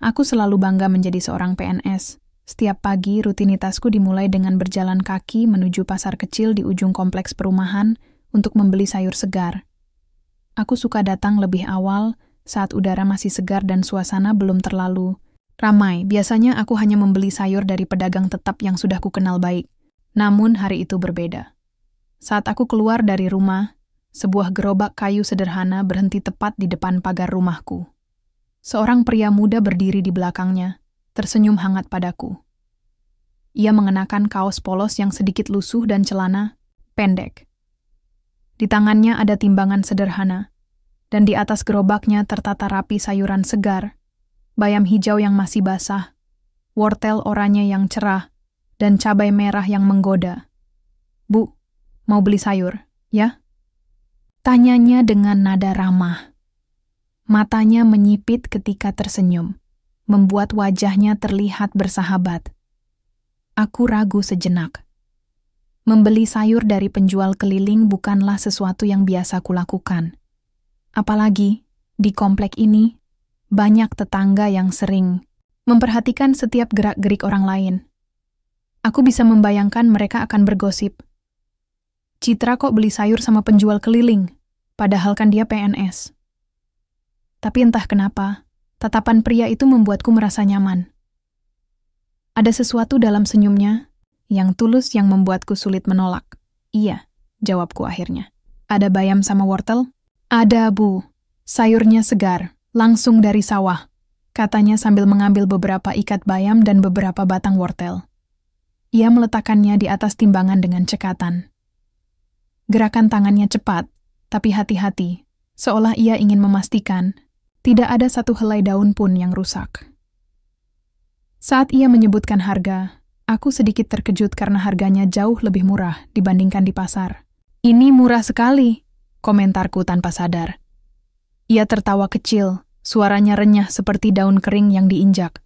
Aku selalu bangga menjadi seorang PNS. Setiap pagi, rutinitasku dimulai dengan berjalan kaki menuju pasar kecil di ujung kompleks perumahan untuk membeli sayur segar. Aku suka datang lebih awal saat udara masih segar dan suasana belum terlalu ramai. Biasanya aku hanya membeli sayur dari pedagang tetap yang sudah kukenal baik. Namun hari itu berbeda. Saat aku keluar dari rumah, sebuah gerobak kayu sederhana berhenti tepat di depan pagar rumahku. Seorang pria muda berdiri di belakangnya, tersenyum hangat padaku. Ia mengenakan kaos polos yang sedikit lusuh dan celana pendek. Di tangannya ada timbangan sederhana, dan di atas gerobaknya tertata rapi sayuran segar, bayam hijau yang masih basah, wortel oranye yang cerah, dan cabai merah yang menggoda. "Bu, mau beli sayur, ya?" Tanyanya dengan nada ramah. Matanya menyipit ketika tersenyum, membuat wajahnya terlihat bersahabat. Aku ragu sejenak. Membeli sayur dari penjual keliling bukanlah sesuatu yang biasa kulakukan. Apalagi, di komplek ini, banyak tetangga yang sering memperhatikan setiap gerak-gerik orang lain. Aku bisa membayangkan mereka akan bergosip. "Citra kok beli sayur sama penjual keliling, padahal kan dia PNS." Tapi entah kenapa, tatapan pria itu membuatku merasa nyaman. Ada sesuatu dalam senyumnya yang tulus yang membuatku sulit menolak. "Iya," jawabku akhirnya. "Ada bayam sama wortel?" "Ada, Bu. Sayurnya segar, langsung dari sawah," katanya sambil mengambil beberapa ikat bayam dan beberapa batang wortel. Ia meletakkannya di atas timbangan dengan cekatan. Gerakan tangannya cepat, tapi hati-hati, seolah ia ingin memastikan tidak ada satu helai daun pun yang rusak. Saat ia menyebutkan harga, aku sedikit terkejut karena harganya jauh lebih murah dibandingkan di pasar. "Ini murah sekali," komentarku tanpa sadar. Ia tertawa kecil, suaranya renyah seperti daun kering yang diinjak.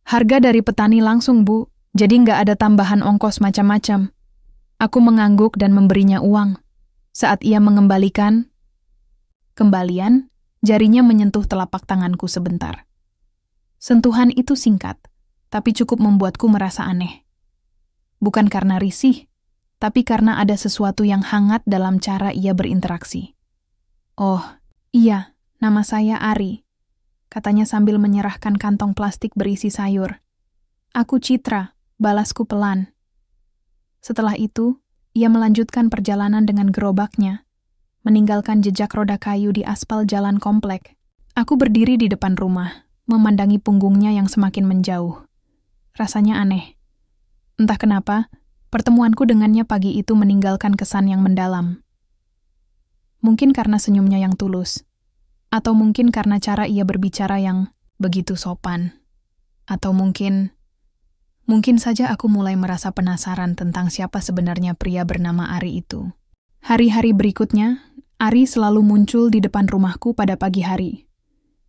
"Harga dari petani langsung, Bu, jadi nggak ada tambahan ongkos macam-macam." Aku mengangguk dan memberinya uang. Saat ia mengembalikan kembalian, jarinya menyentuh telapak tanganku sebentar. Sentuhan itu singkat, tapi cukup membuatku merasa aneh. Bukan karena risih, tapi karena ada sesuatu yang hangat dalam cara ia berinteraksi. "Oh, iya, nama saya Ari," katanya sambil menyerahkan kantong plastik berisi sayur. "Aku Citra," balasku pelan. Setelah itu, ia melanjutkan perjalanan dengan gerobaknya, meninggalkan jejak roda kayu di aspal jalan komplek. Aku berdiri di depan rumah, memandangi punggungnya yang semakin menjauh. Rasanya aneh. Entah kenapa, pertemuanku dengannya pagi itu meninggalkan kesan yang mendalam. Mungkin karena senyumnya yang tulus, atau mungkin karena cara ia berbicara yang begitu sopan, atau mungkin saja aku mulai merasa penasaran tentang siapa sebenarnya pria bernama Ari itu. Hari-hari berikutnya, Ari selalu muncul di depan rumahku pada pagi hari.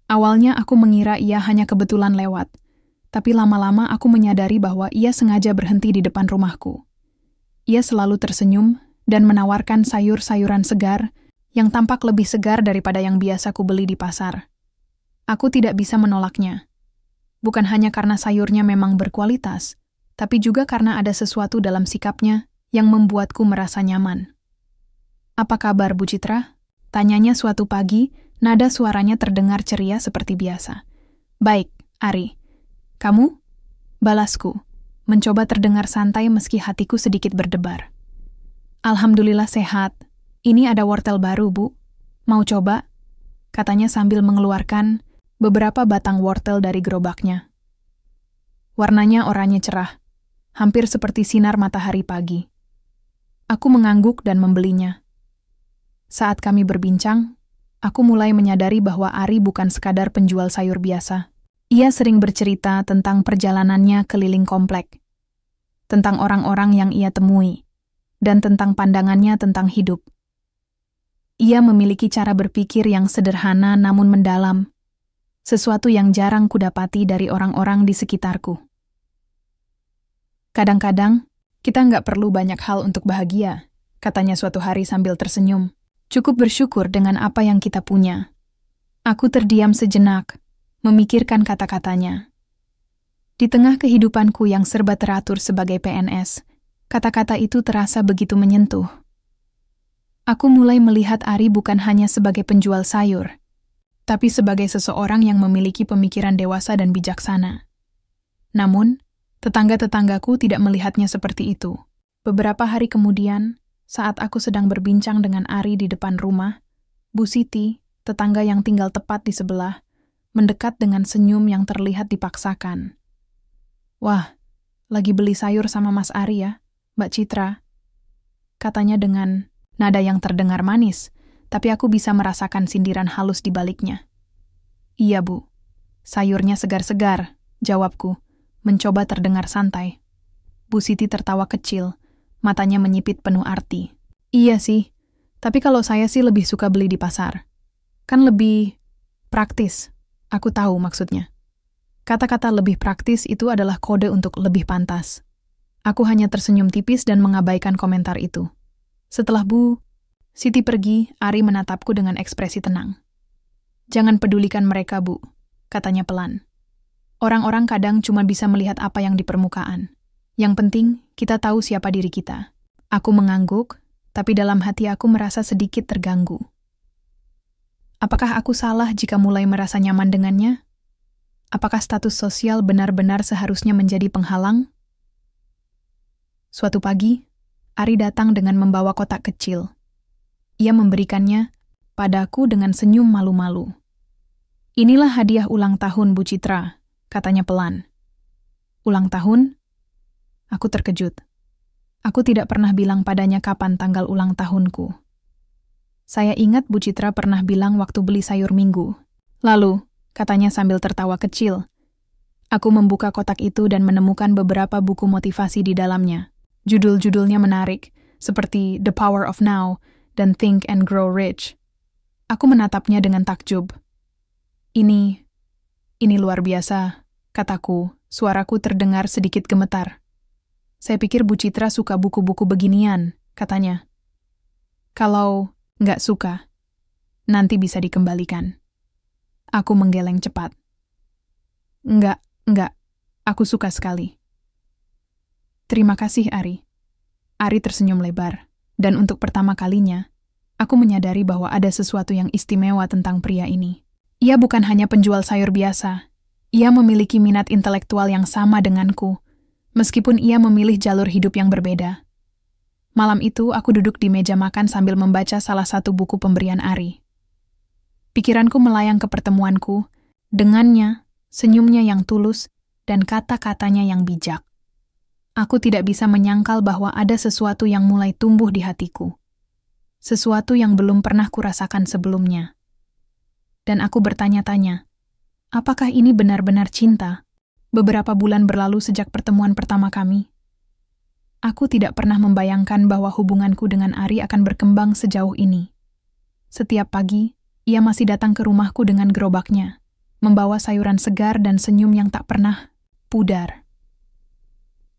Awalnya aku mengira ia hanya kebetulan lewat, tapi lama-lama aku menyadari bahwa ia sengaja berhenti di depan rumahku. Ia selalu tersenyum dan menawarkan sayur-sayuran segar yang tampak lebih segar daripada yang biasa kubeli di pasar. Aku tidak bisa menolaknya. Bukan hanya karena sayurnya memang berkualitas, tapi juga karena ada sesuatu dalam sikapnya yang membuatku merasa nyaman. "Apa kabar, Bu Citra?" tanyanya suatu pagi, nada suaranya terdengar ceria seperti biasa. "Baik, Ari. Kamu?" balasku, mencoba terdengar santai meski hatiku sedikit berdebar. "Alhamdulillah sehat. Ini ada wortel baru, Bu. Mau coba?" katanya sambil mengeluarkan beberapa batang wortel dari gerobaknya. Warnanya oranye cerah, hampir seperti sinar matahari pagi. Aku mengangguk dan membelinya. Saat kami berbincang, aku mulai menyadari bahwa Ari bukan sekadar penjual sayur biasa. Ia sering bercerita tentang perjalanannya keliling komplek, tentang orang-orang yang ia temui, dan tentang pandangannya tentang hidup. Ia memiliki cara berpikir yang sederhana namun mendalam, sesuatu yang jarang kudapati dari orang-orang di sekitarku. "Kadang-kadang, kita nggak perlu banyak hal untuk bahagia," katanya suatu hari sambil tersenyum. "Cukup bersyukur dengan apa yang kita punya." Aku terdiam sejenak, memikirkan kata-katanya. Di tengah kehidupanku yang serba teratur sebagai PNS, kata-kata itu terasa begitu menyentuh. Aku mulai melihat Ari bukan hanya sebagai penjual sayur, tapi sebagai seseorang yang memiliki pemikiran dewasa dan bijaksana. Namun, tetangga-tetanggaku tidak melihatnya seperti itu. Beberapa hari kemudian, saat aku sedang berbincang dengan Ari di depan rumah, Bu Siti, tetangga yang tinggal tepat di sebelah, mendekat dengan senyum yang terlihat dipaksakan. "Wah, lagi beli sayur sama Mas Ari ya, Mbak Citra?" Katanya dengan nada yang terdengar manis, tapi aku bisa merasakan sindiran halus di baliknya. "Iya, Bu. Sayurnya segar-segar," jawabku, mencoba terdengar santai. Bu Siti tertawa kecil, matanya menyipit penuh arti. "Iya sih, tapi kalau saya sih lebih suka beli di pasar. Kan lebih praktis." Aku tahu maksudnya. Kata-kata lebih praktis itu adalah kode untuk lebih pantas. Aku hanya tersenyum tipis dan mengabaikan komentar itu. Setelah Bu Siti pergi, Ari menatapku dengan ekspresi tenang. "Jangan pedulikan mereka, Bu," katanya pelan. "Orang-orang kadang cuma bisa melihat apa yang di permukaan. Yang penting, kita tahu siapa diri kita." Aku mengangguk, tapi dalam hati aku merasa sedikit terganggu. Apakah aku salah jika mulai merasa nyaman dengannya? Apakah status sosial benar-benar seharusnya menjadi penghalang? Suatu pagi, Ari datang dengan membawa kotak kecil. Ia memberikannya padaku dengan senyum malu-malu. "Inilah hadiah ulang tahun, Bu Citra," katanya pelan. "Ulang tahun?" Aku terkejut. Aku tidak pernah bilang padanya kapan tanggal ulang tahunku. Saya ingat Bu Citra pernah bilang waktu beli sayur Minggu. "Lalu," katanya sambil tertawa kecil. Aku membuka kotak itu dan menemukan beberapa buku motivasi di dalamnya. Judul-judulnya menarik, seperti The Power of Now dan Think and Grow Rich. Aku menatapnya dengan takjub. Ini luar biasa," kataku, suaraku terdengar sedikit gemetar. "Saya pikir Bu Citra suka buku-buku beginian," katanya. "Kalau nggak suka, nanti bisa dikembalikan." Aku menggeleng cepat. Enggak, aku suka sekali." "Terima kasih, Ari." Ari tersenyum lebar, dan untuk pertama kalinya, aku menyadari bahwa ada sesuatu yang istimewa tentang pria ini. Ia bukan hanya penjual sayur biasa, ia memiliki minat intelektual yang sama denganku, meskipun ia memilih jalur hidup yang berbeda. Malam itu, aku duduk di meja makan sambil membaca salah satu buku pemberian Ari. Pikiranku melayang ke pertemuanku, dengannya, senyumnya yang tulus, dan kata-katanya yang bijak. Aku tidak bisa menyangkal bahwa ada sesuatu yang mulai tumbuh di hatiku. Sesuatu yang belum pernah kurasakan sebelumnya. Dan aku bertanya-tanya, apakah ini benar-benar cinta? Beberapa bulan berlalu sejak pertemuan pertama kami. Aku tidak pernah membayangkan bahwa hubunganku dengan Ari akan berkembang sejauh ini. Setiap pagi, ia masih datang ke rumahku dengan gerobaknya, membawa sayuran segar dan senyum yang tak pernah pudar.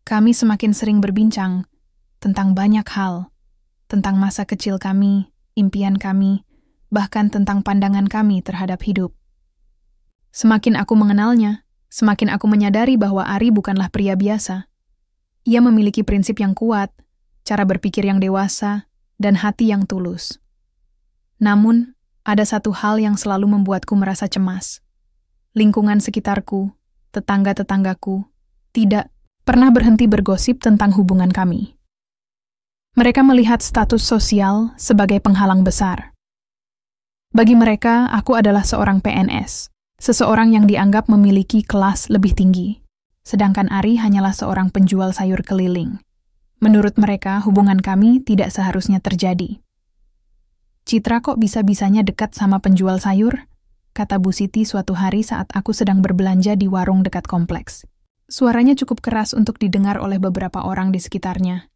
Kami semakin sering berbincang tentang banyak hal, tentang masa kecil kami, impian kami, bahkan tentang pandangan kami terhadap hidup. Semakin aku mengenalnya, semakin aku menyadari bahwa Ari bukanlah pria biasa. Ia memiliki prinsip yang kuat, cara berpikir yang dewasa, dan hati yang tulus. Namun, ada satu hal yang selalu membuatku merasa cemas. Lingkungan sekitarku, tetangga-tetanggaku, tidak pernah berhenti bergosip tentang hubungan kami. Mereka melihat status sosial sebagai penghalang besar. Bagi mereka, aku adalah seorang PNS, seseorang yang dianggap memiliki kelas lebih tinggi, sedangkan Ari hanyalah seorang penjual sayur keliling. Menurut mereka, hubungan kami tidak seharusnya terjadi. "Citra kok bisa-bisanya dekat sama penjual sayur?" kata Bu Siti suatu hari saat aku sedang berbelanja di warung dekat kompleks. Suaranya cukup keras untuk didengar oleh beberapa orang di sekitarnya.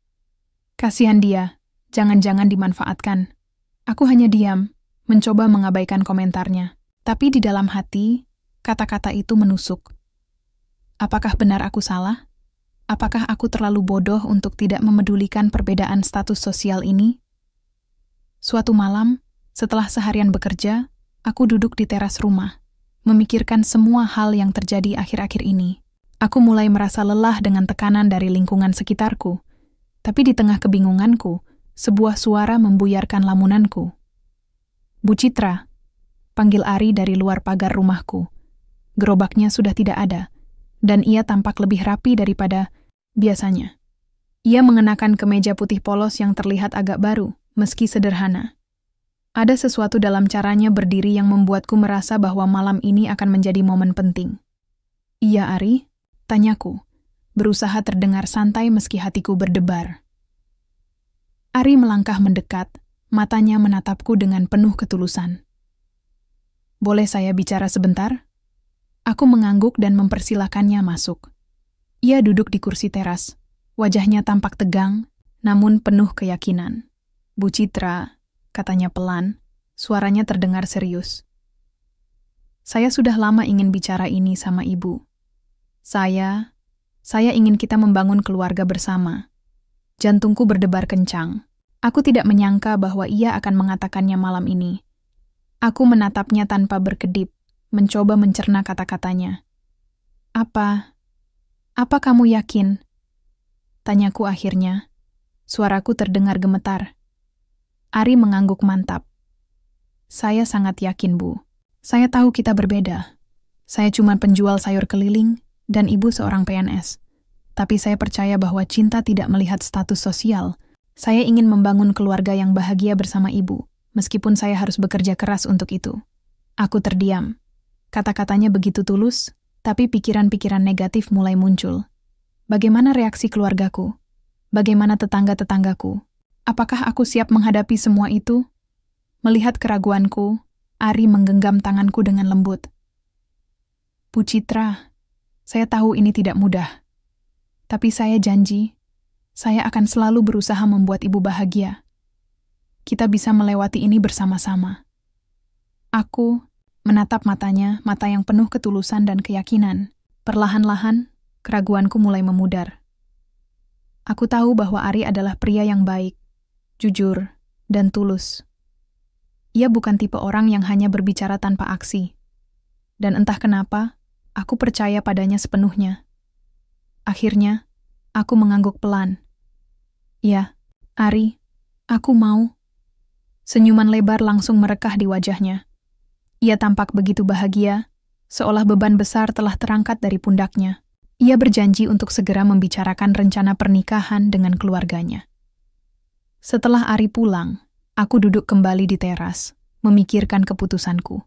Kasihan dia, jangan-jangan dimanfaatkan. Aku hanya diam, mencoba mengabaikan komentarnya. Tapi di dalam hati, kata-kata itu menusuk. Apakah benar aku salah? Apakah aku terlalu bodoh untuk tidak memedulikan perbedaan status sosial ini? Suatu malam, setelah seharian bekerja, aku duduk di teras rumah. memikirkan semua hal yang terjadi akhir-akhir ini. Aku mulai merasa lelah dengan tekanan dari lingkungan sekitarku. Tapi di tengah kebingunganku, sebuah suara membuyarkan lamunanku. "Bu Citra," panggil Ari dari luar pagar rumahku. Gerobaknya sudah tidak ada, dan ia tampak lebih rapi daripada biasanya. Ia mengenakan kemeja putih polos yang terlihat agak baru, meski sederhana. Ada sesuatu dalam caranya berdiri yang membuatku merasa bahwa malam ini akan menjadi momen penting. "Iya, Ari?" tanyaku, berusaha terdengar santai meski hatiku berdebar. Ari melangkah mendekat, matanya menatapku dengan penuh ketulusan. "Boleh saya bicara sebentar?" Aku mengangguk dan mempersilakannya masuk. Ia duduk di kursi teras. Wajahnya tampak tegang, namun penuh keyakinan. "Bu Citra," katanya pelan, suaranya terdengar serius. "Saya sudah lama ingin bicara ini sama Ibu. Saya ingin kita membangun keluarga bersama." Jantungku berdebar kencang. Aku tidak menyangka bahwa ia akan mengatakannya malam ini. Aku menatapnya tanpa berkedip, mencoba mencerna kata-katanya. Apa kamu yakin?" tanyaku akhirnya. Suaraku terdengar gemetar. Ari mengangguk mantap. "Saya sangat yakin, Bu. Saya tahu kita berbeda. Saya cuma penjual sayur keliling dan Ibu seorang PNS. Tapi saya percaya bahwa cinta tidak melihat status sosial. Saya ingin membangun keluarga yang bahagia bersama Ibu, meskipun saya harus bekerja keras untuk itu." Aku terdiam. Kata-katanya begitu tulus, tapi pikiran-pikiran negatif mulai muncul. Bagaimana reaksi keluargaku? Bagaimana tetangga-tetanggaku? Apakah aku siap menghadapi semua itu? Melihat keraguanku, Ari menggenggam tanganku dengan lembut. "Bu Citra, saya tahu ini tidak mudah. Tapi saya janji, saya akan selalu berusaha membuat Ibu bahagia. Kita bisa melewati ini bersama-sama." Aku menatap matanya, mata yang penuh ketulusan dan keyakinan. Perlahan-lahan, keraguanku mulai memudar. Aku tahu bahwa Ari adalah pria yang baik, jujur, dan tulus. Ia bukan tipe orang yang hanya berbicara tanpa aksi. Dan entah kenapa, aku percaya padanya sepenuhnya. Akhirnya, aku mengangguk pelan. "Ya, Ari, aku mau." Senyuman lebar langsung merekah di wajahnya. Ia tampak begitu bahagia, seolah beban besar telah terangkat dari pundaknya. Ia berjanji untuk segera membicarakan rencana pernikahan dengan keluarganya. Setelah Ari pulang, aku duduk kembali di teras, memikirkan keputusanku.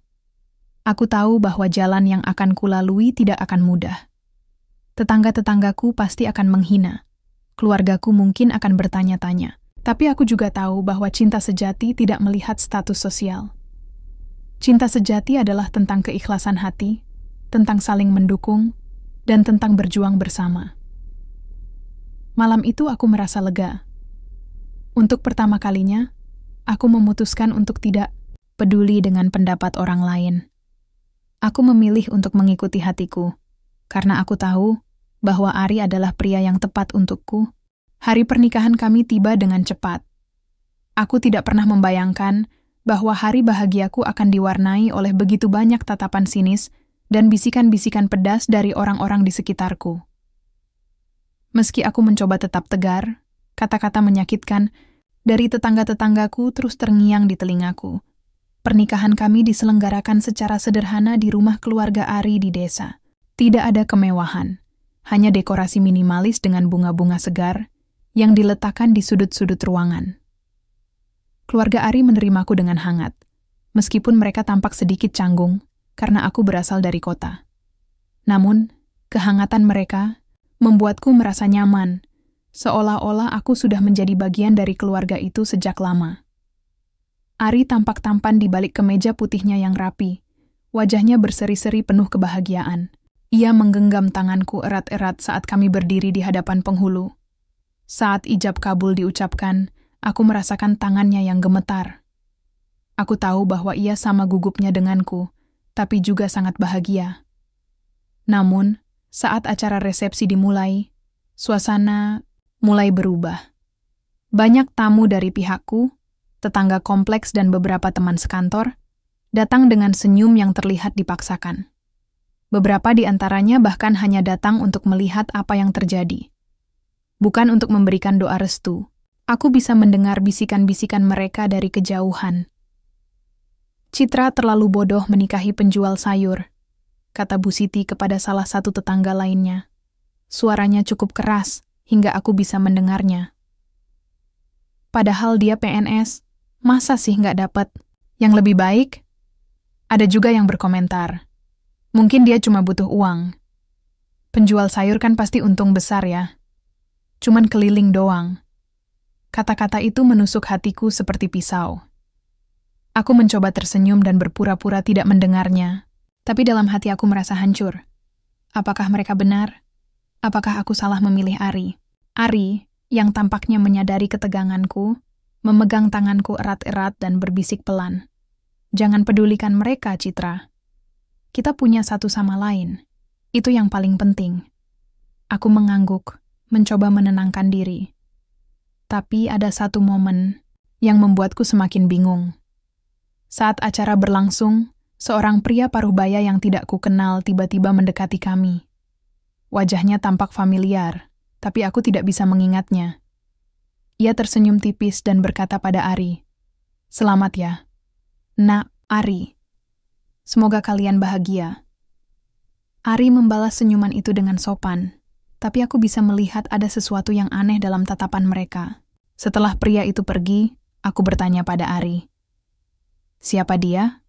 Aku tahu bahwa jalan yang akan kulalui tidak akan mudah. Tetangga-tetanggaku pasti akan menghina. Keluargaku mungkin akan bertanya-tanya. Tapi aku juga tahu bahwa cinta sejati tidak melihat status sosial. Cinta sejati adalah tentang keikhlasan hati, tentang saling mendukung, dan tentang berjuang bersama. Malam itu aku merasa lega. Untuk pertama kalinya, aku memutuskan untuk tidak peduli dengan pendapat orang lain. Aku memilih untuk mengikuti hatiku, karena aku tahu bahwa Ari adalah pria yang tepat untukku. Hari pernikahan kami tiba dengan cepat. Aku tidak pernah membayangkan bahwa hari bahagiaku akan diwarnai oleh begitu banyak tatapan sinis dan bisikan-bisikan pedas dari orang-orang di sekitarku. Meski aku mencoba tetap tegar, kata-kata menyakitkan dari tetangga-tetanggaku terus terngiang di telingaku. Pernikahan kami diselenggarakan secara sederhana di rumah keluarga Ari di desa. Tidak ada kemewahan, hanya dekorasi minimalis dengan bunga-bunga segar yang diletakkan di sudut-sudut ruangan. Keluarga Ari menerimaku dengan hangat, meskipun mereka tampak sedikit canggung karena aku berasal dari kota. Namun, kehangatan mereka membuatku merasa nyaman, seolah-olah aku sudah menjadi bagian dari keluarga itu sejak lama. Ari tampak tampan di balik kemeja putihnya yang rapi. Wajahnya berseri-seri penuh kebahagiaan. Ia menggenggam tanganku erat-erat saat kami berdiri di hadapan penghulu. Saat ijab kabul diucapkan, aku merasakan tangannya yang gemetar. Aku tahu bahwa ia sama gugupnya denganku, tapi juga sangat bahagia. Namun, saat acara resepsi dimulai, suasana mulai berubah. Banyak tamu dari pihakku, tetangga kompleks dan beberapa teman sekantor, datang dengan senyum yang terlihat dipaksakan. Beberapa di antaranya bahkan hanya datang untuk melihat apa yang terjadi. Bukan untuk memberikan doa restu. Aku bisa mendengar bisikan-bisikan mereka dari kejauhan. Citra terlalu bodoh menikahi penjual sayur, kata Bu Siti kepada salah satu tetangga lainnya. Suaranya cukup keras, hingga aku bisa mendengarnya. Padahal dia PNS, masa sih nggak dapat? Yang lebih baik? Ada juga yang berkomentar. Mungkin dia cuma butuh uang. Penjual sayur kan pasti untung besar ya. Cuman keliling doang. Kata-kata itu menusuk hatiku seperti pisau. Aku mencoba tersenyum dan berpura-pura tidak mendengarnya. Tapi dalam hati aku merasa hancur. Apakah mereka benar? Apakah aku salah memilih Ari? Ari, yang tampaknya menyadari keteganganku, memegang tanganku erat-erat dan berbisik pelan. Jangan pedulikan mereka, Citra. Kita punya satu sama lain. Itu yang paling penting. Aku mengangguk, mencoba menenangkan diri. Tapi ada satu momen yang membuatku semakin bingung. Saat acara berlangsung, seorang pria paruh baya yang tidak kukenal tiba-tiba mendekati kami. Wajahnya tampak familiar, tapi aku tidak bisa mengingatnya. Ia tersenyum tipis dan berkata pada Ari, "Selamat ya, Nak Ari. Semoga kalian bahagia." Ari membalas senyuman itu dengan sopan, tapi aku bisa melihat ada sesuatu yang aneh dalam tatapan mereka. Setelah pria itu pergi, aku bertanya pada Ari, "Siapa dia?"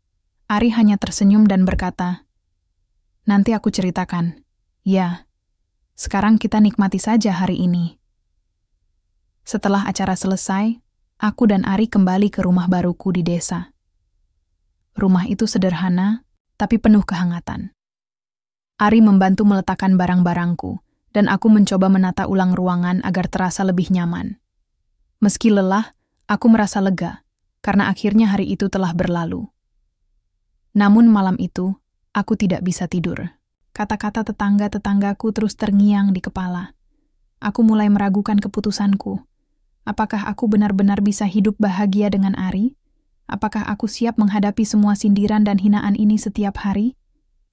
Ari hanya tersenyum dan berkata, "Nanti aku ceritakan. Ya, sekarang kita nikmati saja hari ini." Setelah acara selesai, aku dan Ari kembali ke rumah baruku di desa. Rumah itu sederhana, tapi penuh kehangatan. Ari membantu meletakkan barang-barangku, dan aku mencoba menata ulang ruangan agar terasa lebih nyaman. Meski lelah, aku merasa lega, karena akhirnya hari itu telah berlalu. Namun malam itu, aku tidak bisa tidur. Kata-kata tetangga-tetanggaku terus terngiang di kepala. Aku mulai meragukan keputusanku. Apakah aku benar-benar bisa hidup bahagia dengan Ari? Apakah aku siap menghadapi semua sindiran dan hinaan ini setiap hari?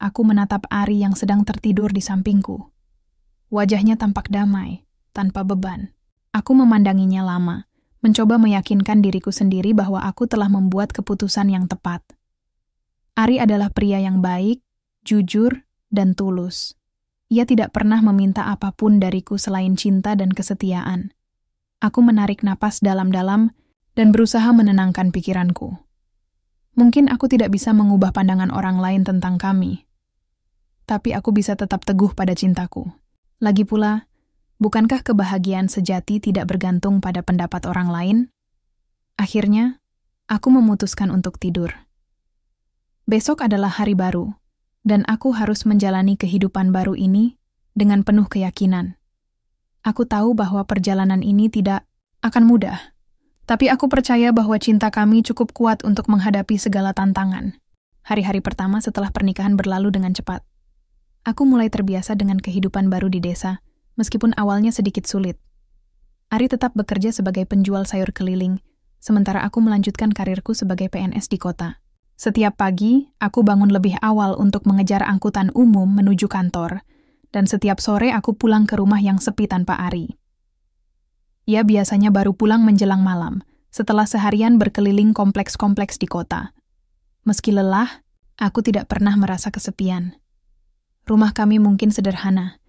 Aku menatap Ari yang sedang tertidur di sampingku. Wajahnya tampak damai, tanpa beban. Aku memandanginya lama, mencoba meyakinkan diriku sendiri bahwa aku telah membuat keputusan yang tepat. Ari adalah pria yang baik, jujur, dan tulus. Ia tidak pernah meminta apapun dariku selain cinta dan kesetiaan. Aku menarik napas dalam-dalam dan berusaha menenangkan pikiranku. Mungkin aku tidak bisa mengubah pandangan orang lain tentang kami, tapi aku bisa tetap teguh pada cintaku. Lagi pula, bukankah kebahagiaan sejati tidak bergantung pada pendapat orang lain? Akhirnya, aku memutuskan untuk tidur. Besok adalah hari baru, dan aku harus menjalani kehidupan baru ini dengan penuh keyakinan. Aku tahu bahwa perjalanan ini tidak akan mudah, tapi aku percaya bahwa cinta kami cukup kuat untuk menghadapi segala tantangan. Hari-hari pertama setelah pernikahan berlalu dengan cepat. Aku mulai terbiasa dengan kehidupan baru di desa, meskipun awalnya sedikit sulit. Ari tetap bekerja sebagai penjual sayur keliling, sementara aku melanjutkan karirku sebagai PNS di kota. Setiap pagi, aku bangun lebih awal untuk mengejar angkutan umum menuju kantor, dan setiap sore aku pulang ke rumah yang sepi tanpa Ari. Ia biasanya baru pulang menjelang malam, setelah seharian berkeliling kompleks-kompleks di kota. Meski lelah, aku tidak pernah merasa kesepian. Rumah kami mungkin sederhana,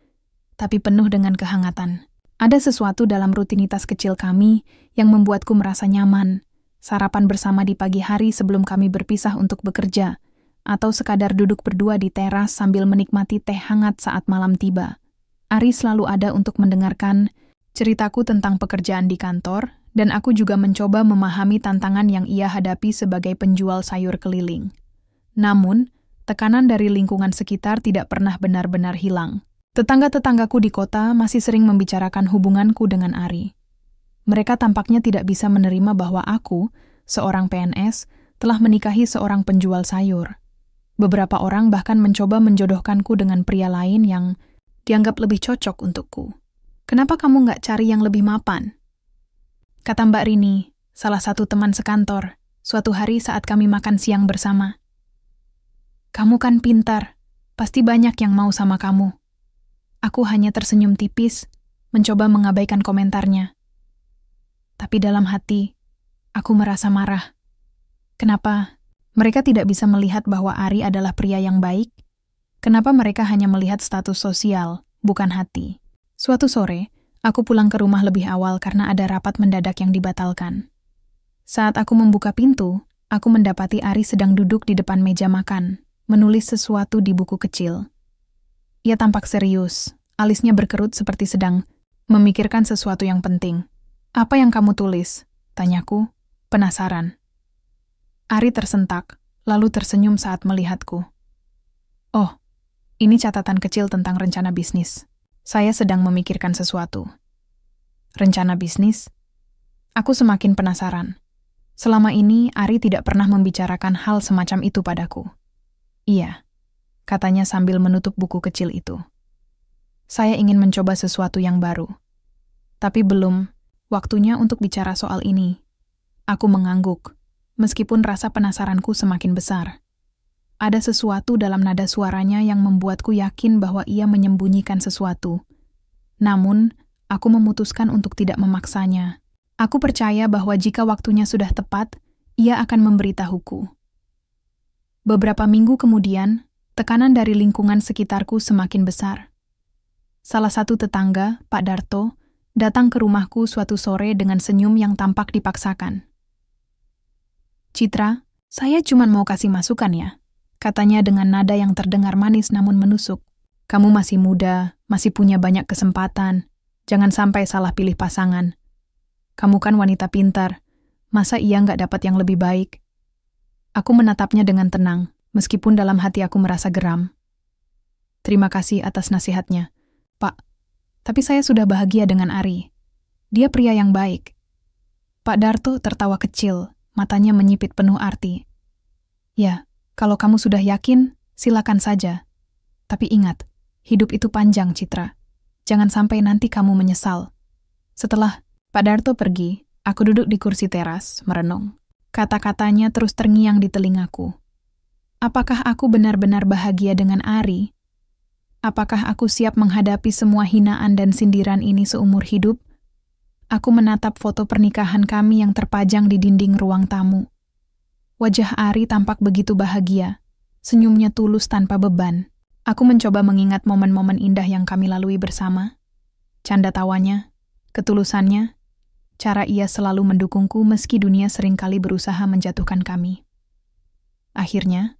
tapi penuh dengan kehangatan. Ada sesuatu dalam rutinitas kecil kami yang membuatku merasa nyaman. Sarapan bersama di pagi hari sebelum kami berpisah untuk bekerja, atau sekadar duduk berdua di teras sambil menikmati teh hangat saat malam tiba. Ari selalu ada untuk mendengarkan ceritaku tentang pekerjaan di kantor, dan aku juga mencoba memahami tantangan yang ia hadapi sebagai penjual sayur keliling. Namun, tekanan dari lingkungan sekitar tidak pernah benar-benar hilang. Tetangga-tetanggaku di kota masih sering membicarakan hubunganku dengan Ari. Mereka tampaknya tidak bisa menerima bahwa aku, seorang PNS, telah menikahi seorang penjual sayur. Beberapa orang bahkan mencoba menjodohkanku dengan pria lain yang dianggap lebih cocok untukku. "Kenapa kamu nggak cari yang lebih mapan?" kata Mbak Rini, salah satu teman sekantor, suatu hari saat kami makan siang bersama. Kamu kan pintar, pasti banyak yang mau sama kamu. Aku hanya tersenyum tipis, mencoba mengabaikan komentarnya. Tapi dalam hati, aku merasa marah. Kenapa mereka tidak bisa melihat bahwa Ari adalah pria yang baik? Kenapa mereka hanya melihat status sosial, bukan hati? Suatu sore, aku pulang ke rumah lebih awal karena ada rapat mendadak yang dibatalkan. Saat aku membuka pintu, aku mendapati Ari sedang duduk di depan meja makan, menulis sesuatu di buku kecil. Ia tampak serius, alisnya berkerut seperti sedang memikirkan sesuatu yang penting. "Apa yang kamu tulis?" tanyaku, penasaran. Ari tersentak, lalu tersenyum saat melihatku. "Oh, ini catatan kecil tentang rencana bisnis. Saya sedang memikirkan sesuatu." Rencana bisnis? Aku semakin penasaran. Selama ini, Ari tidak pernah membicarakan hal semacam itu padaku. "Iya," katanya sambil menutup buku kecil itu. "Saya ingin mencoba sesuatu yang baru. Tapi belum waktunya untuk bicara soal ini." Aku mengangguk, meskipun rasa penasaranku semakin besar. Ada sesuatu dalam nada suaranya yang membuatku yakin bahwa ia menyembunyikan sesuatu. Namun, aku memutuskan untuk tidak memaksanya. Aku percaya bahwa jika waktunya sudah tepat, ia akan memberitahuku. Beberapa minggu kemudian, tekanan dari lingkungan sekitarku semakin besar. Salah satu tetangga, Pak Darto, datang ke rumahku suatu sore dengan senyum yang tampak dipaksakan. "Citra, saya cuma mau kasih masukan ya," katanya dengan nada yang terdengar manis namun menusuk. "Kamu masih muda, masih punya banyak kesempatan. Jangan sampai salah pilih pasangan. Kamu kan wanita pintar, masa ia nggak dapat yang lebih baik?" Aku menatapnya dengan tenang, meskipun dalam hati aku merasa geram. "Terima kasih atas nasihatnya, Pak. Tapi saya sudah bahagia dengan Ari. Dia pria yang baik." Pak Darto tertawa kecil, matanya menyipit penuh arti. "Ya, kalau kamu sudah yakin, silakan saja. Tapi ingat, hidup itu panjang, Citra. Jangan sampai nanti kamu menyesal." Setelah Pak Darto pergi, aku duduk di kursi teras, merenung. Kata-katanya terus terngiang di telingaku. Apakah aku benar-benar bahagia dengan Ari? Apakah aku siap menghadapi semua hinaan dan sindiran ini seumur hidup? Aku menatap foto pernikahan kami yang terpajang di dinding ruang tamu. Wajah Ari tampak begitu bahagia, senyumnya tulus tanpa beban. Aku mencoba mengingat momen-momen indah yang kami lalui bersama. Canda tawanya, ketulusannya, cara ia selalu mendukungku meski dunia seringkali berusaha menjatuhkan kami. Akhirnya,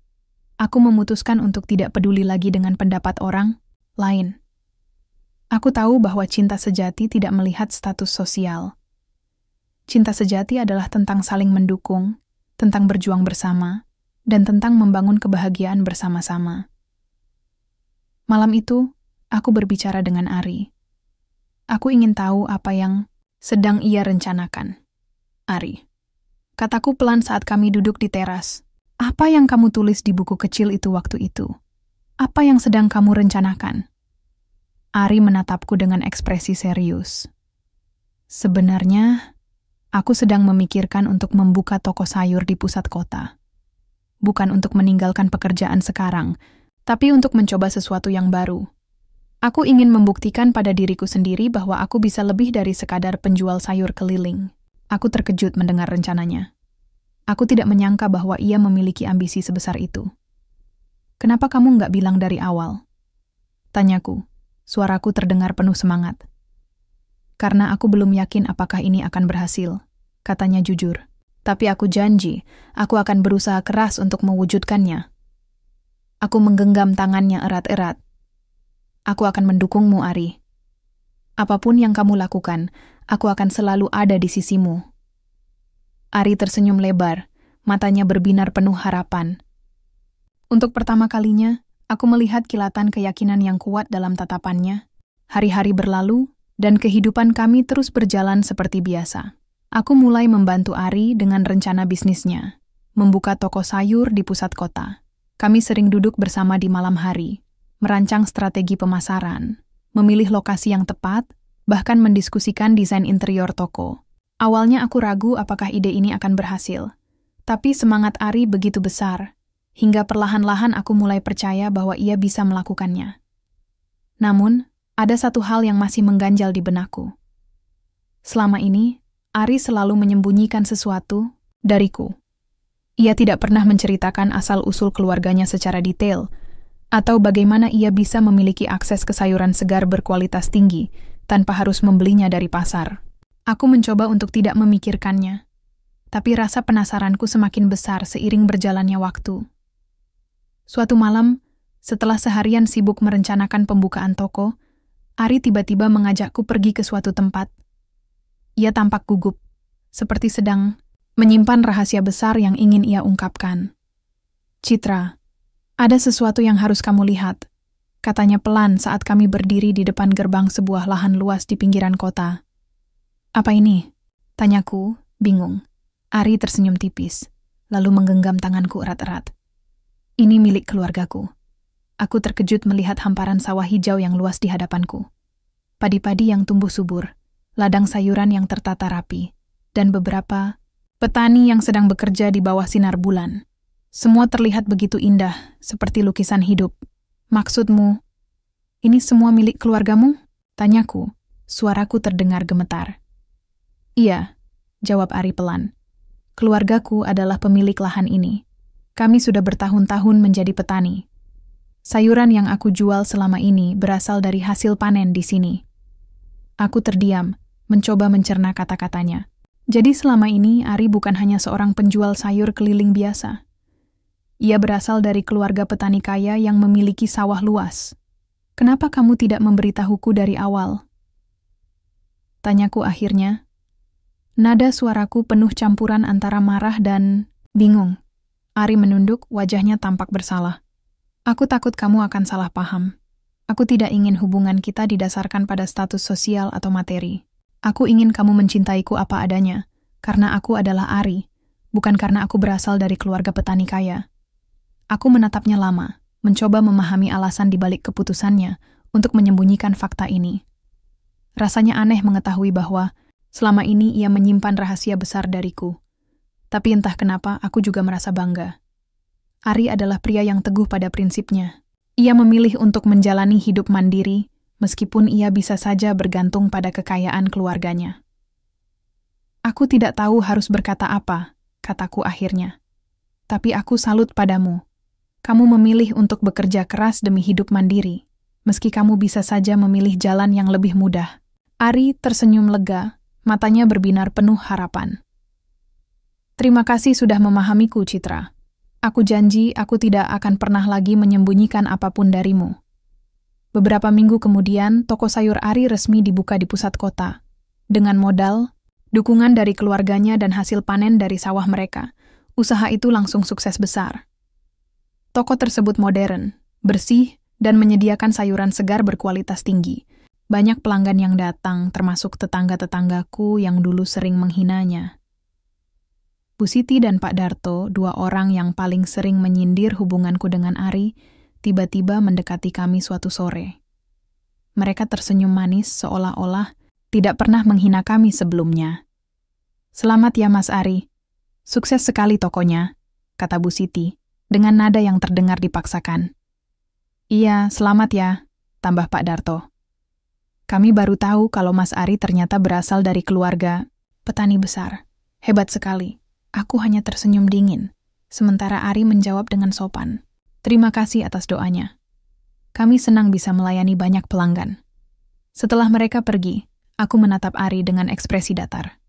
aku memutuskan untuk tidak peduli lagi dengan pendapat orang lain. Aku tahu bahwa cinta sejati tidak melihat status sosial. Cinta sejati adalah tentang saling mendukung, tentang berjuang bersama, dan tentang membangun kebahagiaan bersama-sama. Malam itu, aku berbicara dengan Ari. Aku ingin tahu apa yang sedang ia rencanakan. "Ari," kataku pelan saat kami duduk di teras, "apa yang kamu tulis di buku kecil itu waktu itu? Apa yang sedang kamu rencanakan?" Ari menatapku dengan ekspresi serius. "Sebenarnya, aku sedang memikirkan untuk membuka toko sayur di pusat kota. Bukan untuk meninggalkan pekerjaan sekarang, tapi untuk mencoba sesuatu yang baru. Aku ingin membuktikan pada diriku sendiri bahwa aku bisa lebih dari sekadar penjual sayur keliling." Aku terkejut mendengar rencananya. Aku tidak menyangka bahwa ia memiliki ambisi sebesar itu. "Kenapa kamu nggak bilang dari awal?" tanyaku. Suaraku terdengar penuh semangat. "Karena aku belum yakin apakah ini akan berhasil," katanya jujur. "Tapi aku janji, aku akan berusaha keras untuk mewujudkannya." Aku menggenggam tangannya erat-erat. "Aku akan mendukungmu, Ari. Apapun yang kamu lakukan, aku akan selalu ada di sisimu." Ari tersenyum lebar, matanya berbinar penuh harapan. Untuk pertama kalinya, aku melihat kilatan keyakinan yang kuat dalam tatapannya. Hari-hari berlalu, dan kehidupan kami terus berjalan seperti biasa. Aku mulai membantu Ari dengan rencana bisnisnya, membuka toko sayur di pusat kota. Kami sering duduk bersama di malam hari, merancang strategi pemasaran, memilih lokasi yang tepat, bahkan mendiskusikan desain interior toko. Awalnya aku ragu apakah ide ini akan berhasil, tapi semangat Ari begitu besar. hingga perlahan-lahan aku mulai percaya bahwa ia bisa melakukannya. Namun, ada satu hal yang masih mengganjal di benakku. Selama ini, Ari selalu menyembunyikan sesuatu dariku. Ia tidak pernah menceritakan asal-usul keluarganya secara detail, atau bagaimana ia bisa memiliki akses ke sayuran segar berkualitas tinggi tanpa harus membelinya dari pasar. Aku mencoba untuk tidak memikirkannya, tapi rasa penasaranku semakin besar seiring berjalannya waktu. Suatu malam, setelah seharian sibuk merencanakan pembukaan toko, Ari tiba-tiba mengajakku pergi ke suatu tempat. Ia tampak gugup, seperti sedang menyimpan rahasia besar yang ingin ia ungkapkan. "Citra, ada sesuatu yang harus kamu lihat," katanya pelan saat kami berdiri di depan gerbang sebuah lahan luas di pinggiran kota. "Apa ini?" tanyaku, bingung. Ari tersenyum tipis, lalu menggenggam tanganku erat-erat. "Ini milik keluargaku." Aku terkejut melihat hamparan sawah hijau yang luas di hadapanku. Padi-padi yang tumbuh subur, ladang sayuran yang tertata rapi, dan beberapa petani yang sedang bekerja di bawah sinar bulan. Semua terlihat begitu indah, seperti lukisan hidup. "Maksudmu, ini semua milik keluargamu?" tanyaku, suaraku terdengar gemetar. "Iya," jawab Ari pelan. "Keluargaku adalah pemilik lahan ini. Kami sudah bertahun-tahun menjadi petani. Sayuran yang aku jual selama ini berasal dari hasil panen di sini." Aku terdiam, mencoba mencerna kata-katanya. Jadi selama ini Ari bukan hanya seorang penjual sayur keliling biasa. Ia berasal dari keluarga petani kaya yang memiliki sawah luas. "Kenapa kamu tidak memberitahuku dari awal?" tanyaku akhirnya. Nada suaraku penuh campuran antara marah dan bingung. Ari menunduk, wajahnya tampak bersalah. "Aku takut kamu akan salah paham. Aku tidak ingin hubungan kita didasarkan pada status sosial atau materi. Aku ingin kamu mencintaiku apa adanya, karena aku adalah Ari, bukan karena aku berasal dari keluarga petani kaya." Aku menatapnya lama, mencoba memahami alasan di balik keputusannya untuk menyembunyikan fakta ini. Rasanya aneh mengetahui bahwa selama ini ia menyimpan rahasia besar dariku. Tapi entah kenapa aku juga merasa bangga. Ari adalah pria yang teguh pada prinsipnya. Ia memilih untuk menjalani hidup mandiri, meskipun ia bisa saja bergantung pada kekayaan keluarganya. "Aku tidak tahu harus berkata apa," kataku akhirnya. "Tapi aku salut padamu. Kamu memilih untuk bekerja keras demi hidup mandiri, meski kamu bisa saja memilih jalan yang lebih mudah." Ari tersenyum lega, matanya berbinar penuh harapan. "Terima kasih sudah memahamiku, Citra. Aku janji aku tidak akan pernah lagi menyembunyikan apapun darimu." Beberapa minggu kemudian, toko sayur Ari resmi dibuka di pusat kota. Dengan modal, dukungan dari keluarganya dan hasil panen dari sawah mereka, usaha itu langsung sukses besar. Toko tersebut modern, bersih, dan menyediakan sayuran segar berkualitas tinggi. Banyak pelanggan yang datang, termasuk tetangga-tetanggaku yang dulu sering menghinanya. Bu Siti dan Pak Darto, dua orang yang paling sering menyindir hubunganku dengan Ari, tiba-tiba mendekati kami suatu sore. Mereka tersenyum manis seolah-olah tidak pernah menghina kami sebelumnya. "Selamat ya Mas Ari. Sukses sekali tokonya," kata Bu Siti, dengan nada yang terdengar dipaksakan. "Iya, selamat ya," tambah Pak Darto. "Kami baru tahu kalau Mas Ari ternyata berasal dari keluarga petani besar. Hebat sekali." Aku hanya tersenyum dingin, sementara Ari menjawab dengan sopan. "Terima kasih atas doanya. Kami senang bisa melayani banyak pelanggan." Setelah mereka pergi, aku menatap Ari dengan ekspresi datar.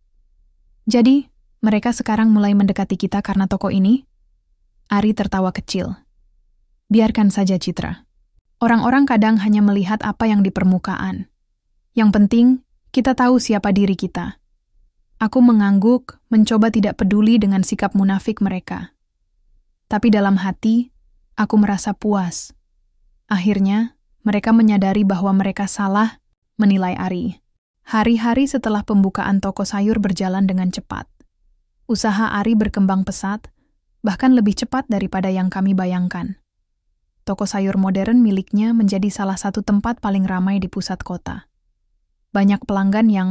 "Jadi, mereka sekarang mulai mendekati kita karena toko ini?" Ari tertawa kecil. "Biarkan saja, Citra. Orang-orang kadang hanya melihat apa yang di permukaan. Yang penting, kita tahu siapa diri kita." Aku mengangguk, mencoba tidak peduli dengan sikap munafik mereka. Tapi dalam hati, aku merasa puas. Akhirnya, mereka menyadari bahwa mereka salah menilai Ari. Hari-hari setelah pembukaan toko sayur berjalan dengan cepat. Usaha Ari berkembang pesat, bahkan lebih cepat daripada yang kami bayangkan. Toko sayur modern miliknya menjadi salah satu tempat paling ramai di pusat kota. Banyak pelanggan yang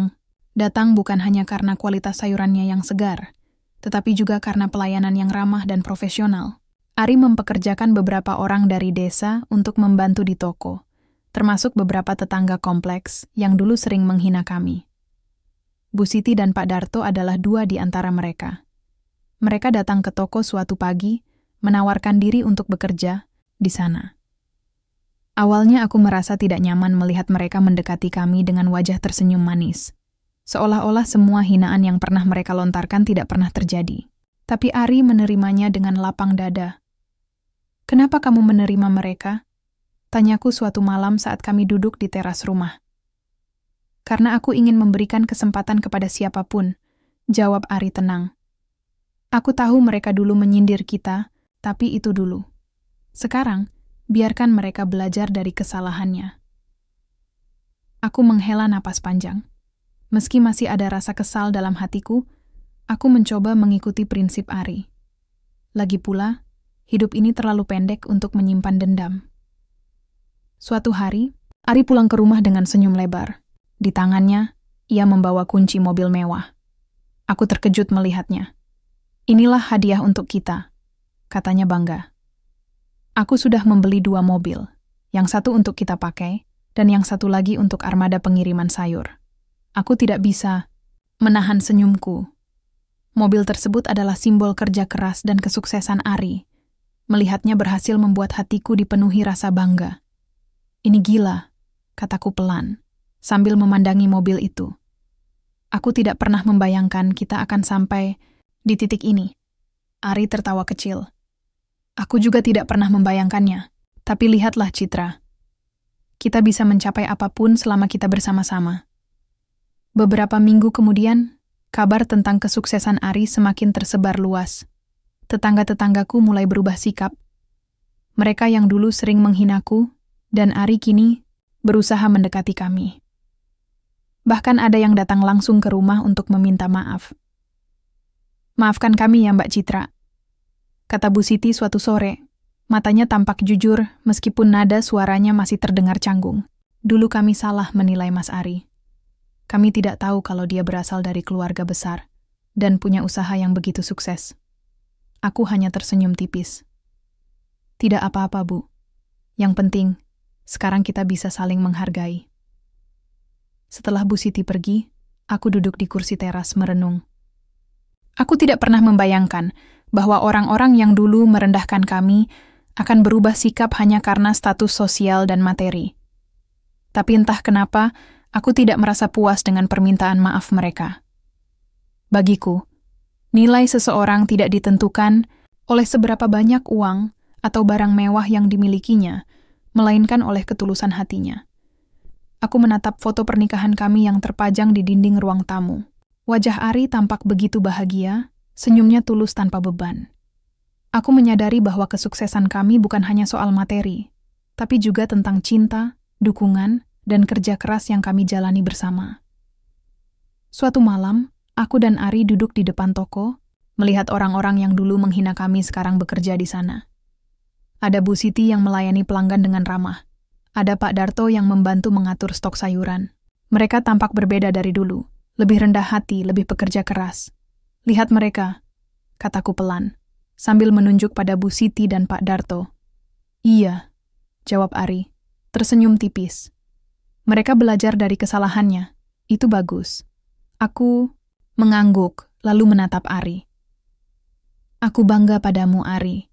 datang bukan hanya karena kualitas sayurannya yang segar, tetapi juga karena pelayanan yang ramah dan profesional. Ari mempekerjakan beberapa orang dari desa untuk membantu di toko, termasuk beberapa tetangga kompleks yang dulu sering menghina kami. Bu Siti dan Pak Darto adalah dua di antara mereka. Mereka datang ke toko suatu pagi, menawarkan diri untuk bekerja di sana. Awalnya aku merasa tidak nyaman melihat mereka mendekati kami dengan wajah tersenyum manis. Seolah-olah semua hinaan yang pernah mereka lontarkan tidak pernah terjadi. Tapi Ari menerimanya dengan lapang dada. "Kenapa kamu menerima mereka?" tanyaku suatu malam saat kami duduk di teras rumah. "Karena aku ingin memberikan kesempatan kepada siapapun," jawab Ari tenang. "Aku tahu mereka dulu menyindir kita, tapi itu dulu. Sekarang, biarkan mereka belajar dari kesalahannya." Aku menghela napas panjang. Meski masih ada rasa kesal dalam hatiku, aku mencoba mengikuti prinsip Ari. Lagi pula, hidup ini terlalu pendek untuk menyimpan dendam. Suatu hari, Ari pulang ke rumah dengan senyum lebar. Di tangannya, ia membawa kunci mobil mewah. Aku terkejut melihatnya. "Inilah hadiah untuk kita," katanya bangga. "Aku sudah membeli 2 mobil, yang satu untuk kita pakai, dan yang satu lagi untuk armada pengiriman sayur." Aku tidak bisa menahan senyumku. Mobil tersebut adalah simbol kerja keras dan kesuksesan Ari. Melihatnya berhasil membuat hatiku dipenuhi rasa bangga. "Ini gila," kataku pelan, sambil memandangi mobil itu. "Aku tidak pernah membayangkan kita akan sampai di titik ini." Ari tertawa kecil. "Aku juga tidak pernah membayangkannya. Tapi lihatlah Citra. Kita bisa mencapai apapun selama kita bersama-sama." Beberapa minggu kemudian, kabar tentang kesuksesan Ari semakin tersebar luas. Tetangga-tetanggaku mulai berubah sikap. Mereka yang dulu sering menghinaku, dan Ari kini berusaha mendekati kami. Bahkan ada yang datang langsung ke rumah untuk meminta maaf. "Maafkan kami ya Mbak Citra," kata Bu Siti suatu sore. Matanya tampak jujur meskipun nada suaranya masih terdengar canggung. "Dulu kami salah menilai Mas Ari. Kami tidak tahu kalau dia berasal dari keluarga besar dan punya usaha yang begitu sukses." Aku hanya tersenyum tipis. "Tidak apa-apa, Bu. Yang penting, sekarang kita bisa saling menghargai." Setelah Bu Siti pergi, aku duduk di kursi teras merenung. Aku tidak pernah membayangkan bahwa orang-orang yang dulu merendahkan kami akan berubah sikap hanya karena status sosial dan materi. Tapi entah kenapa, aku tidak merasa puas dengan permintaan maaf mereka. Bagiku, nilai seseorang tidak ditentukan oleh seberapa banyak uang atau barang mewah yang dimilikinya, melainkan oleh ketulusan hatinya. Aku menatap foto pernikahan kami yang terpajang di dinding ruang tamu. Wajah Ari tampak begitu bahagia, senyumnya tulus tanpa beban. Aku menyadari bahwa kesuksesan kami bukan hanya soal materi, tapi juga tentang cinta, dukungan, dan kerja keras yang kami jalani bersama. Suatu malam, aku dan Ari duduk di depan toko, melihat orang-orang yang dulu menghina kami sekarang bekerja di sana. Ada Bu Siti yang melayani pelanggan dengan ramah. Ada Pak Darto yang membantu mengatur stok sayuran. Mereka tampak berbeda dari dulu, lebih rendah hati, lebih pekerja keras. "Lihat mereka," kataku pelan, sambil menunjuk pada Bu Siti dan Pak Darto. "Iya," jawab Ari, tersenyum tipis. "Mereka belajar dari kesalahannya. Itu bagus." Aku mengangguk, lalu menatap Ari. "Aku bangga padamu, Ari.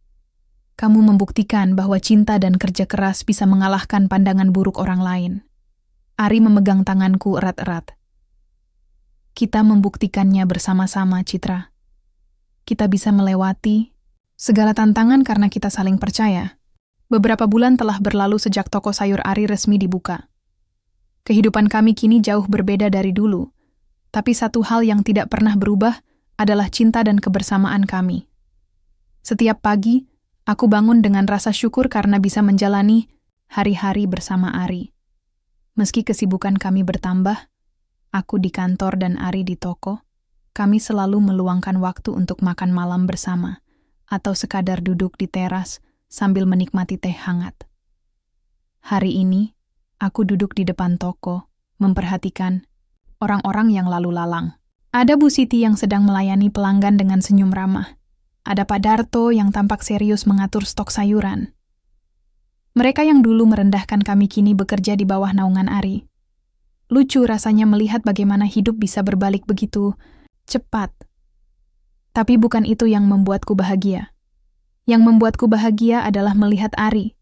Kamu membuktikan bahwa cinta dan kerja keras bisa mengalahkan pandangan buruk orang lain." Ari memegang tanganku erat-erat. "Kita membuktikannya bersama-sama, Citra. Kita bisa melewati segala tantangan karena kita saling percaya." Beberapa bulan telah berlalu sejak toko sayur Ari resmi dibuka. Kehidupan kami kini jauh berbeda dari dulu, tapi satu hal yang tidak pernah berubah adalah cinta dan kebersamaan kami. Setiap pagi, aku bangun dengan rasa syukur karena bisa menjalani hari-hari bersama Ari. Meski kesibukan kami bertambah, aku di kantor dan Ari di toko, kami selalu meluangkan waktu untuk makan malam bersama, atau sekadar duduk di teras sambil menikmati teh hangat. Hari ini, aku duduk di depan toko, memperhatikan orang-orang yang lalu lalang. Ada Bu Siti yang sedang melayani pelanggan dengan senyum ramah. Ada Pak Darto yang tampak serius mengatur stok sayuran. Mereka yang dulu merendahkan kami kini bekerja di bawah naungan Ari. Lucu rasanya melihat bagaimana hidup bisa berbalik begitu cepat. Tapi bukan itu yang membuatku bahagia. Yang membuatku bahagia adalah melihat Ari,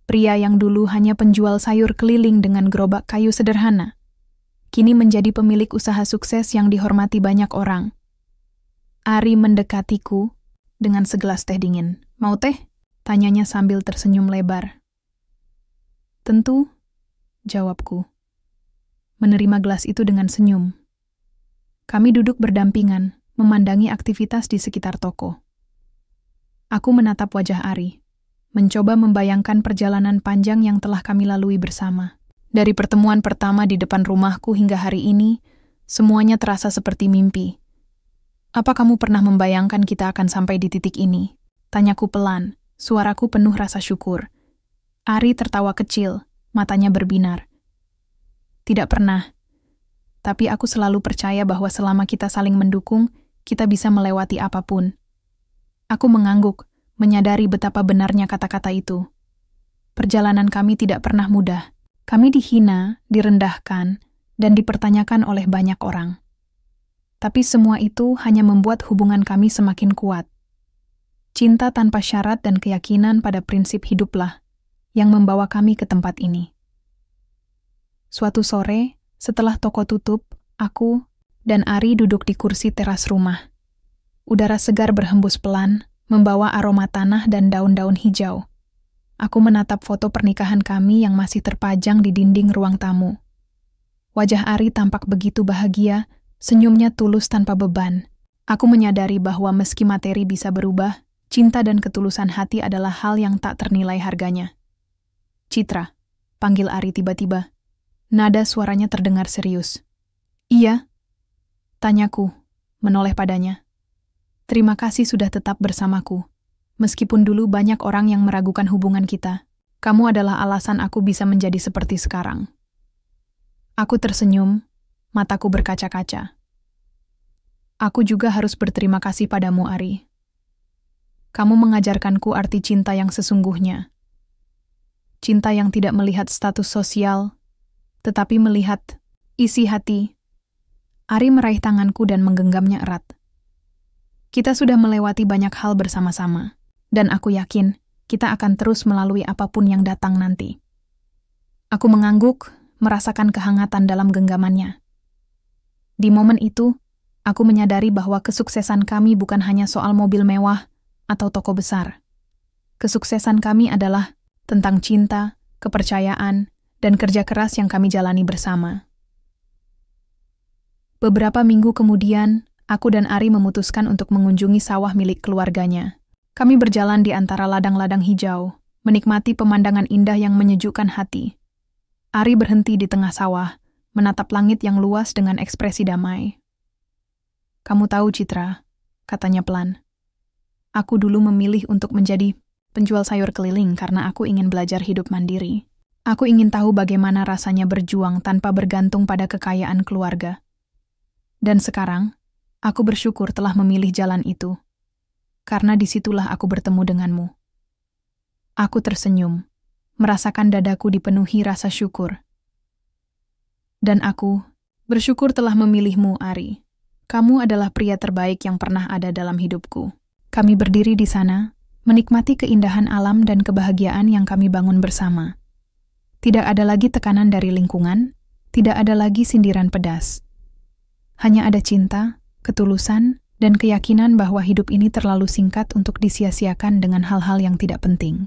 pria yang dulu hanya penjual sayur keliling dengan gerobak kayu sederhana, kini menjadi pemilik usaha sukses yang dihormati banyak orang. Ari mendekatiku dengan segelas teh dingin. "Mau teh?" tanyanya sambil tersenyum lebar. "Tentu," jawabku. Menerima gelas itu dengan senyum. Kami duduk berdampingan, memandangi aktivitas di sekitar toko. Aku menatap wajah Ari, mencoba membayangkan perjalanan panjang yang telah kami lalui bersama. Dari pertemuan pertama di depan rumahku hingga hari ini, semuanya terasa seperti mimpi. "Apa kamu pernah membayangkan kita akan sampai di titik ini?" Tanyaku pelan, suaraku penuh rasa syukur. Ari tertawa kecil, matanya berbinar. "Tidak pernah. Tapi aku selalu percaya bahwa selama kita saling mendukung, kita bisa melewati apapun." Aku mengangguk, menyadari betapa benarnya kata-kata itu. Perjalanan kami tidak pernah mudah. Kami dihina, direndahkan, dan dipertanyakan oleh banyak orang. Tapi semua itu hanya membuat hubungan kami semakin kuat. Cinta tanpa syarat dan keyakinan pada prinsip hiduplah yang membawa kami ke tempat ini. Suatu sore, setelah toko tutup, aku dan Ari duduk di kursi teras rumah. Udara segar berhembus pelan, membawa aroma tanah dan daun-daun hijau. Aku menatap foto pernikahan kami yang masih terpajang di dinding ruang tamu. Wajah Ari tampak begitu bahagia, senyumnya tulus tanpa beban. Aku menyadari bahwa meski materi bisa berubah, cinta dan ketulusan hati adalah hal yang tak ternilai harganya. "Citra," panggil Ari tiba-tiba. Nada suaranya terdengar serius. "Iya?" tanyaku, menoleh padanya. "Terima kasih sudah tetap bersamaku. Meskipun dulu banyak orang yang meragukan hubungan kita, kamu adalah alasan aku bisa menjadi seperti sekarang." Aku tersenyum, mataku berkaca-kaca. "Aku juga harus berterima kasih padamu, Ari. Kamu mengajarkanku arti cinta yang sesungguhnya. Cinta yang tidak melihat status sosial, tetapi melihat isi hati." Ari meraih tanganku dan menggenggamnya erat. Kita sudah melewati banyak hal bersama-sama, dan aku yakin kita akan terus melalui apapun yang datang nanti. Aku mengangguk, merasakan kehangatan dalam genggamannya. Di momen itu, aku menyadari bahwa kesuksesan kami bukan hanya soal mobil mewah atau toko besar. Kesuksesan kami adalah tentang cinta, kepercayaan, dan kerja keras yang kami jalani bersama. Beberapa minggu kemudian, aku dan Ari memutuskan untuk mengunjungi sawah milik keluarganya. Kami berjalan di antara ladang-ladang hijau, menikmati pemandangan indah yang menyejukkan hati. Ari berhenti di tengah sawah, menatap langit yang luas dengan ekspresi damai. "Kamu tahu, Citra," katanya pelan. "Aku dulu memilih untuk menjadi penjual sayur keliling karena aku ingin belajar hidup mandiri. Aku ingin tahu bagaimana rasanya berjuang tanpa bergantung pada kekayaan keluarga. Dan sekarang, aku bersyukur telah memilih jalan itu, karena disitulah aku bertemu denganmu." Aku tersenyum, merasakan dadaku dipenuhi rasa syukur. "Dan aku bersyukur telah memilihmu, Ari. Kamu adalah pria terbaik yang pernah ada dalam hidupku." Kami berdiri di sana, menikmati keindahan alam dan kebahagiaan yang kami bangun bersama. Tidak ada lagi tekanan dari lingkungan, tidak ada lagi sindiran pedas. Hanya ada cinta, ketulusan, dan keyakinan bahwa hidup ini terlalu singkat untuk disia-siakan dengan hal-hal yang tidak penting.